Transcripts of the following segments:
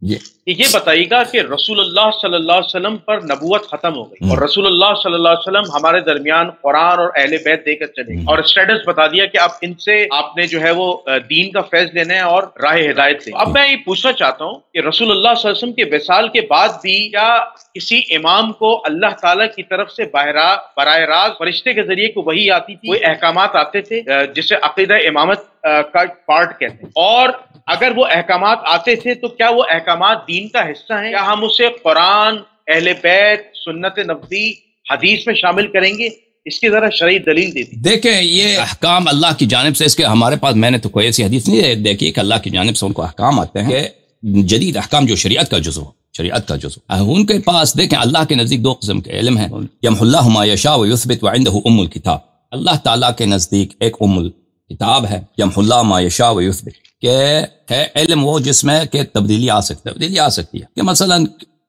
یہ بتائیے گا کہ رسول اللہ صلی اللہ علیہ وسلم پر نبوت ختم ہو گئی اور رسول اللہ صلی اللہ علیہ وسلم ہمارے درمیان قرآن اور اہل بیت دے کر چلے گئے اور اسٹیٹس بتا دیا کہ اب ان سے آپ نے جو ہے وہ دین کا فیض لینا ہے اور راہ ہدایت سے۔ اب میں یہ پوچھنا چاہتا ہوں کہ رسول اللہ صلی اللہ علیہ وسلم کے وصال کے بعد بھی کیا کسی امام کو اللہ تعالیٰ کی طرف سے براہ راست فرشتے کے ذریعے کو وحی آتی تھی، کوئی احکامات آتے تھے جسے عقیدہ امامت کا پارٹ کہتے ہیں، اور اگر وہ احکامات آتے تھے تو کیا وہ احکامات دین کا حصہ ہیں؟ کیا ہم اسے قرآن، اہل بیت، سنت نبوی، حدیث میں شامل کریں گے؟ اس کی ذرا شرعی دلیل دے دی۔ دیکھیں یہ احکام اللہ کی جانب سے، اس کے ہمارے پاس میں نے تو کوئی ایسی حدیث نہیں دیکھی کہ اللہ کی جانب سے ان کو احکام آتے ہیں کہ جدید احکام جو شریعت کا جزو، ان کے پاس دیکھیں اللہ کے نزدیک دو قسم کے علم ہیں، یمحو اللہ ما یشاء ویثبت وعنده ام الکتاب۔ اللہ تعالیٰ کے نزدیک ایک ام الکتاب ہے، یمحو اللہ ما یشاء ویثبت، کہ ہے علم وہ جس میں کہ تبدیلی آ سکتی ہے کہ مثلا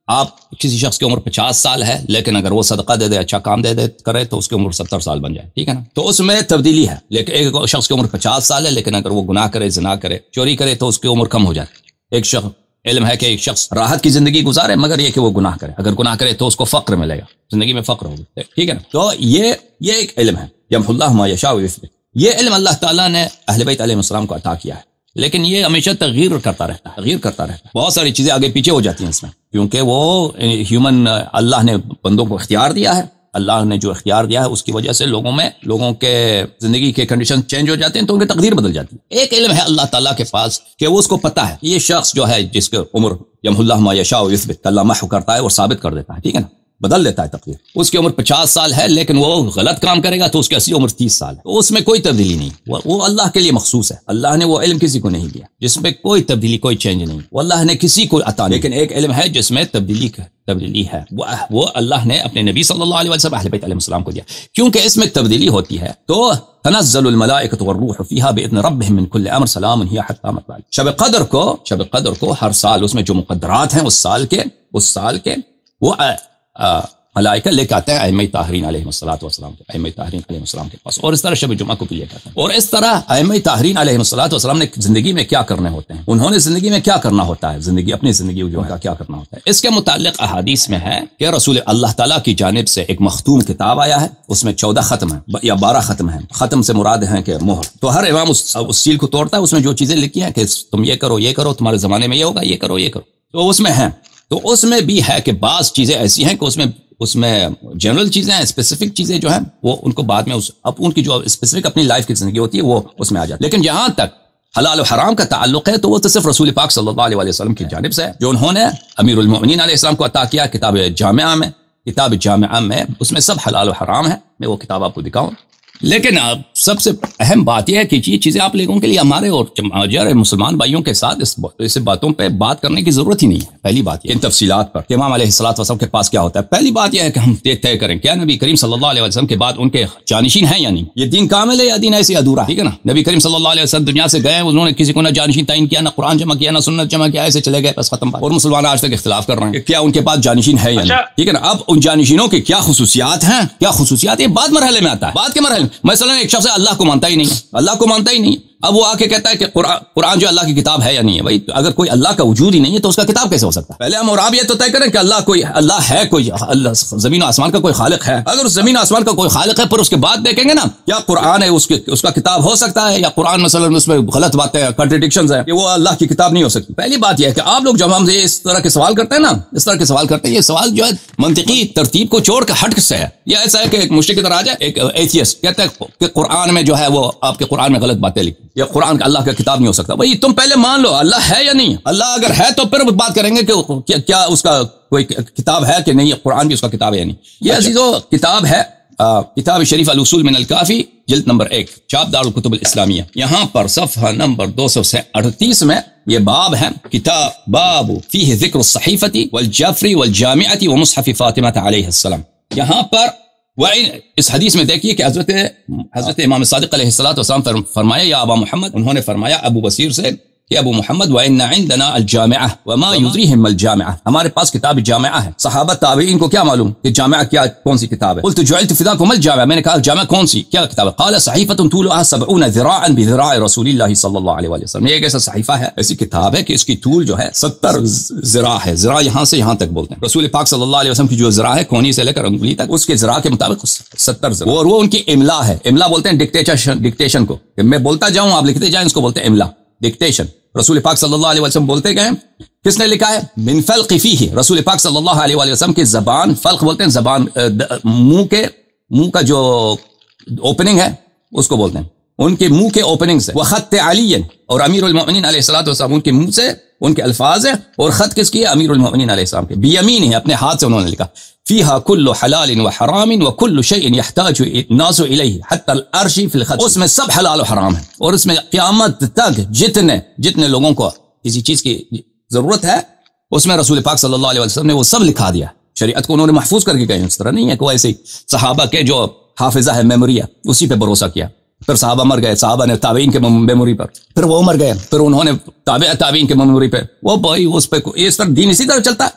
آپ کسی شخص کی عمر 50 سال ہے لیکن اگر وہ صدقہ دے دے، اچھا کام دے دے کرے تو اس کی عمر 70 سال بن جائے، ٹھیک ہے نا، تو اس میں تبدیلی ہے۔ لیکن ایک شخص کی عمر 50 سال ہے لیکن اگر وہ گناہ کرے، زنا کرے، چوری کرے تو اس کی عمر کم ہو جائے۔ ایک شخص علم ہے کہ ایک شخص راحت کی زندگی گزارے مگر یہ کہ وہ گناہ کرے، اگر گناہ کرے تو اس کو فقر ملے گا، زندگی میں فقر ہوگا، ٹھیک ہے نا۔ تو یہ ایک علم ہے، یمحو اللہ ما یشاء ویثبت۔ یہ علم اللہ تعالیٰ نے اہل بیت علیہ السلام کو عطا کیا ہے، لیکن یہ ہمیشہ تغیر کرتا رہتا ہے، بہت ساری چیزیں آگے پیچھے ہو جاتی ہیں اس میں، کیونکہ وہ اللہ نے بندوں کو اختیار دیا ہے، اللہ نے جو اختیار دیا ہے اس کی وجہ سے لوگوں کے زندگی کے کنڈیشن چینج ہو جاتے ہیں تو ان کی تقدیر بدل جاتی ہے۔ ایک علم ہے اللہ تعالیٰ کے پاس کہ وہ اس کو پتہ ہے یہ شخص جو ہے جس کی عمر یمحو اللہ ما یشاء ویثبت، اللہ محو کرتا ہے اور ثابت کر دیتا ہے، ٹھیک ہے نا، بدل دیتا ہے تقدیر۔ اس کی عمر 50 سال ہے لیکن وہ غلط کام کرے گا تو اس کی اصلی عمر 30 سال ہے، تو اس میں کوئی تبدیلی نہیں، وہ اللہ کے لیے مخصوص ہے، اللہ نے وہ علم کسی کو نہیں دیا جس میں کوئی تبدیلی، کوئی چینج نہیں، وہ اللہ نے کسی کو عطا نہیں۔ لیکن ایک علم ہے جس میں تبدیلی ہے، وہ اللہ نے اپنے نبی صلی اللہ علیہ وسلم اہل بیت علیہ السلام کو دیا، کیونکہ اس میں تبدیلی ہوتی ہے تو تنزل الملائکۃ والروح فیہا باذن ربہم من کل امر سلام ہی حتی مطلع شب قدر کو ہر سال اس میں جو مقدرات ہیں اس سال کے وہ ملائکہ لے کے آتے ہیں ائمہ طاہرین علیہ السلام کے پاس، اور اس طرح شب جمعہ کو بھی لے کے آتے ہیں، اور اس طرح ائمہ طاہرین علیہ السلام نے زندگی میں کیا کرنے ہوتے ہیں، انہوں نے زندگی میں کیا کرنا ہوتا ہے، اپنی زندگی جو ہے کیا کرنا ہوتا ہے، اس کے متعلق احادیث میں ہے کہ رسول اللہ تعالیٰ کی جانب سے ایک مختوم کتاب آیا ہے، اس میں 14 ختم ہیں یا 12 ختم ہیں، ختم سے مراد ہیں کہ مہر، تو ہر امام اس سیل کو توڑتا ہے، اس میں جو چیزیں لکھی ہیں کہ تم یہ کرو تمہارے زمانے میں یہ ہوگا، یہ کرو تو اس میں ہیں، تو اس میں بھی ہے کہ بعض چیزیں ایسی ہیں کہ اس میں جنرل چیزیں ہیں، اسپیسیفک چیزیں جو ہیں وہ ان کو بعد میں ان کی جو اسپیسیفک اپنی لائف کی زندگی ہوتی ہے وہ اس میں آ جاتی ہے۔ لیکن جہاں تک حلال و حرام کا تعلق ہے تو وہ تو صرف رسول پاک صلی اللہ علیہ وسلم کی جانب سے ہے، جو انہوں نے امیر المؤمنین علیہ السلام کو عطا کیا کتاب جامعہ میں اس میں سب حلال و حرام ہے، میں وہ کتاب آپ کو دکھاؤں۔ لیکن سب سے اہم بات یہ ہے کہ یہ چیزیں آپ لوگوں کے لیے ہمارے اور مسلمان بھائیوں کے ساتھ اس باتوں پہ بات کرنے کی ضرورت ہی نہیں ہے۔ پہلی بات یہ ان تفصیلات پر کہ امام علیہ السلام کے پاس کیا ہوتا ہے، پہلی بات یہ ہے کہ ہم طے کریں کیا نبی کریم صلی اللہ علیہ وسلم کے بعد ان کے جانشین ہیں یا نہیں، یہ دین کامل ہے یا دین ایسے ادھورا، ٹھیک ہے نا۔ نبی کریم صلی اللہ علیہ وسلم دنیا سے گئے، انہوں نے کسی کو نہ جانشین تعین کیا، نہ قرآن جمع کیا، نہ سنت جمع کیا، ایسے چلے گئے، بس ختم بات۔ اور مسلمان آج تک اختلاف کر رہے ہیں کہ کیا ان کے پاس جانشین ہے یا نہیں، ٹھیک ہے نا۔ اب ان جانشینوں کے کیا خصوصیات ہیں، یہ بعد مرحلے میں آتا ہے، بعد کے مرحلے میں مثلا ایک شخص اللہ کو مانتا ہی نہیں، اب وہ آ کے کہتا ہے کہ قرآن جو اللہ کی کتاب ہے یا نہیں ہے۔ بھائی اگر کوئی اللہ کا وجود ہی نہیں ہے تو اس کا کتاب کیسے ہو سکتا ہے؟ پہلے ہم اور آپ یہ تو طے کریں کہ اللہ ہے، کوئی اللہ زمین و آسمان کا کوئی خالق ہے۔ اگر اس زمین و آسمان کا کوئی خالق ہے پھر اس کے بعد دیکھیں گے نا کیا قرآن ہے اس کا کتاب ہو سکتا ہے، یا قرآن مثلا اس میں غلط باتیں کنٹرڈکشنز ہیں کہ وہ اللہ کی کتاب نہیں ہو سکتی۔ پہلی بات یہ ہے کہ آپ لوگ جب ہم سے اس طرح کے سوال کرتے ہیں یہ سوال جو ہے منطقی ترتیب کو چھوڑ کے ہٹ سے ہے۔ یہ ایسا ہے کہ ایک مشرک کی طرح آ جائے، ایک ایتھیسٹ کہتا ہے کہ قرآن میں جو ہے وہ آپ کے قرآن میں غلط باتیں لکھی، یا قرآن کا اللہ کا کتاب نہیں ہو سکتا۔ بھئی تم پہلے مان لو اللہ ہے یا نہیں، اللہ اگر ہے تو پھر بات کریں گے کہ کیا اس کا کوئی کتاب ہے کہ نہیں، قرآن بھی اس کا کتاب ہے یا نہیں۔ یہ عزیزو کتاب ہے کتاب شریف الاصول من الکافی جلد نمبر 1 چاپ دار الکتب الاسلامیہ، یہاں پر صفحہ نمبر 238 میں یہ باب ہے، کتاب باب فیہ ذکر الصحیفۃ والجفر والجامعۃ ومصحف فاطمہ علیہ السلام۔ یہاں پر اس حدیث میں دیکھیے کہ حضرت امام صادق علیہ السلام فرمایا یا ابا محمد، انہوں نے فرمایا ابو بصیر سے کہ ابو محمد وَإِنَّ عِنْدَنَا الْجَامِعَةَ وَمَا يُدْرِيهِمْ الْجَامِعَةَ، ہمارے پاس کتاب جامعہ ہے. صحابہ تابعین کو کیا معلوم کہ جامعہ کیا کون سی کتاب ہے؟ قلت جعلت فداکم الجامعہ، میں نے کہا جامعہ کون سی کیا کتاب ہے؟ قال صحیفۃ طولها 70 ذراعا بذراع رسول اللہ صلی اللہ علیہ وسلم. یہ ایک ایسا صحیفہ ہے، ایسی کتاب ہے کہ اس کی طول جو ہے 70 ذراع ہے. ذراع یہاں سے یہاں تک بولتے ہیں. رسول پاک صلی اللہ علیہ وسلم کی جو ذراع ہے کونی سے لے کر انگلی تک، اس کے ذراع کے مطابق 70 ذراع. اور وہ ان کی املا ہے. املا بولتے ہیں ڈکٹیشن کو، کہ میں بولتا جاؤں آپ لکھتے جائیں، اس کو بولتے ہیں املا، ڈکٹیشن. رسول پاک صلی اللہ علیہ وسلم بولتے گئے. کس نے لکھا ہے؟ من فلق فیہ، رسول پاک صلی اللہ علیہ وسلم کی زبان، فلق بولتے ہیں زبان، منہ کا جو اوپننگ ہے اس کو بولتے ہیں، ان کے منہ کے اوپننگ سے. وخط علی، اور امیر المؤمنین علیہ الصلوۃ والسلام ان کے منہ سے ان کے الفاظ ہیں. اور خط کس کی ہے؟ امیر المؤمنین علیہ السلام کے. بیمین ہے، اپنے ہاتھ سے انہوں نے لکھا. فیہا کل حلال و حرام وکل شیء یحتاج الناس الیہ حتی العرش فی الخط، اس میں سب حلال و حرام ہے، اور اس میں قیامت تک جتنے لوگوں کو کسی چیز کی ضرورت ہے اس میں رسول پاک صلی اللہ علیہ وسلم نے وہ سب لکھا دیا. شریعت کو انہوں نے محفوظ کر کے گئے. اس طرح نہیں ہے کہ وہ ایسے صحابہ کے جو حافظہ ہے، میموری ہے، اسی پہ بھروسہ کیا. پھر صحابہ مر گئے، صحابہ نے تابعین کے میموری پر، پھر وہ مر گئے، پھر انہوں نے تابعین کے میموری پہ، وہ بھائی اس پہ اس طرح دین اسی طرح چلتا ہے.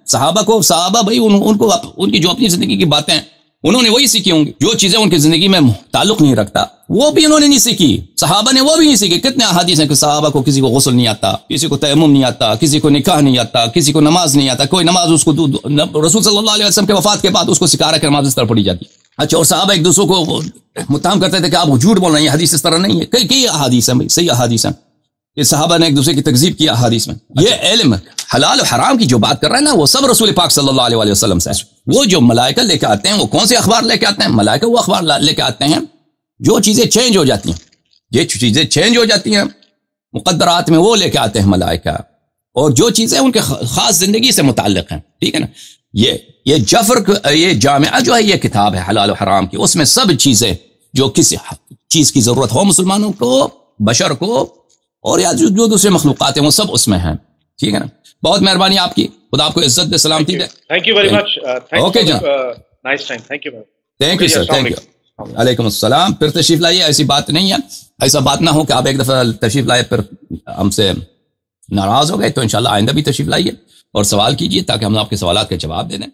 صحابہ بھائی ان کو ان کی جو اپنی زندگی کی باتیں ہیں انہوں نے وہی سیکھی ہوں گی. جو چیزیں ان کی زندگی میں تعلق نہیں رکھتا وہ بھی انہوں نے نہیں سیکھی. صحابہ نے وہ بھی نہیں سیکھی. کتنے احادیث ہیں کہ صحابہ کو کسی کو غسل نہیں آتا، کسی کو تیمم نہیں آتا، کسی کو نکاح نہیں آتا، کسی کو نماز نہیں آتا. کوئی نماز اس کو رسول صلی اللہ علیہ وسلم کے وفات کے بعد اس کو سکھا رہا کہ نماز اس طرح پڑھی جاتی. اچھا، اور صحابہ ایک دوسرے کو متہم کرتے تھے کہ آپ جھوٹ بول رہے ہیں، یہ حدیث اس طرح نہیں ہے. کئی احادیث ہیں بھائی، صحیح احادیث ہیں. یہ صحابہ نے ایک دوسرے کی تکذیب کیا احادیث میں. یہ علم حلال و حرام کی جو بات کر رہے ہیں نا، وہ سب رسول پاک صلی اللہ علیہ وسلم سے. وہ جو ملائکہ لے کے آتے ہیں وہ کون سے اخبار لے کے آتے ہیں؟ ملائکہ وہ اخبار لے کے آتے ہیں جو چیزیں چینج ہو جاتی ہیں. یہ چیزیں چینج ہو جاتی ہیں مقدرات میں، وہ لے کے آتے ہیں ملائکہ. اور جو چیزیں ان کے خاص زندگی سے متعلق ہیں، ٹھیک ہے نا. یہ جامعہ جو ہے، یہ کتاب ہے حلال و حرام کی. اس میں سب چیزیں جو کسی چیز کی ضرورت ہو مسلمانوں کو، بشر کو، اور یا جو دوسرے مخلوقات ہیں وہ سب اس میں ہیں. ٹھیک ہے نا. بہت مہربانی آپ کی، خدا آپ کو عزت دے، سلامتی دے. Thank you very much. Okay جناب، nice time. Thank you thank you sir, thank you. علیکم السلام. پھر تشریف لائیے. ایسی بات نہیں ہے، ایسا بات نہ ہو کہ آپ ایک دفعہ تشریف لائے پھر ہم سے ناراض ہو گئے. تو انشاءاللہ آئندہ بھی تشریف لائیے اور سوال کیجیے تاکہ ہم آپ کے سوالات کے جواب دے دیں.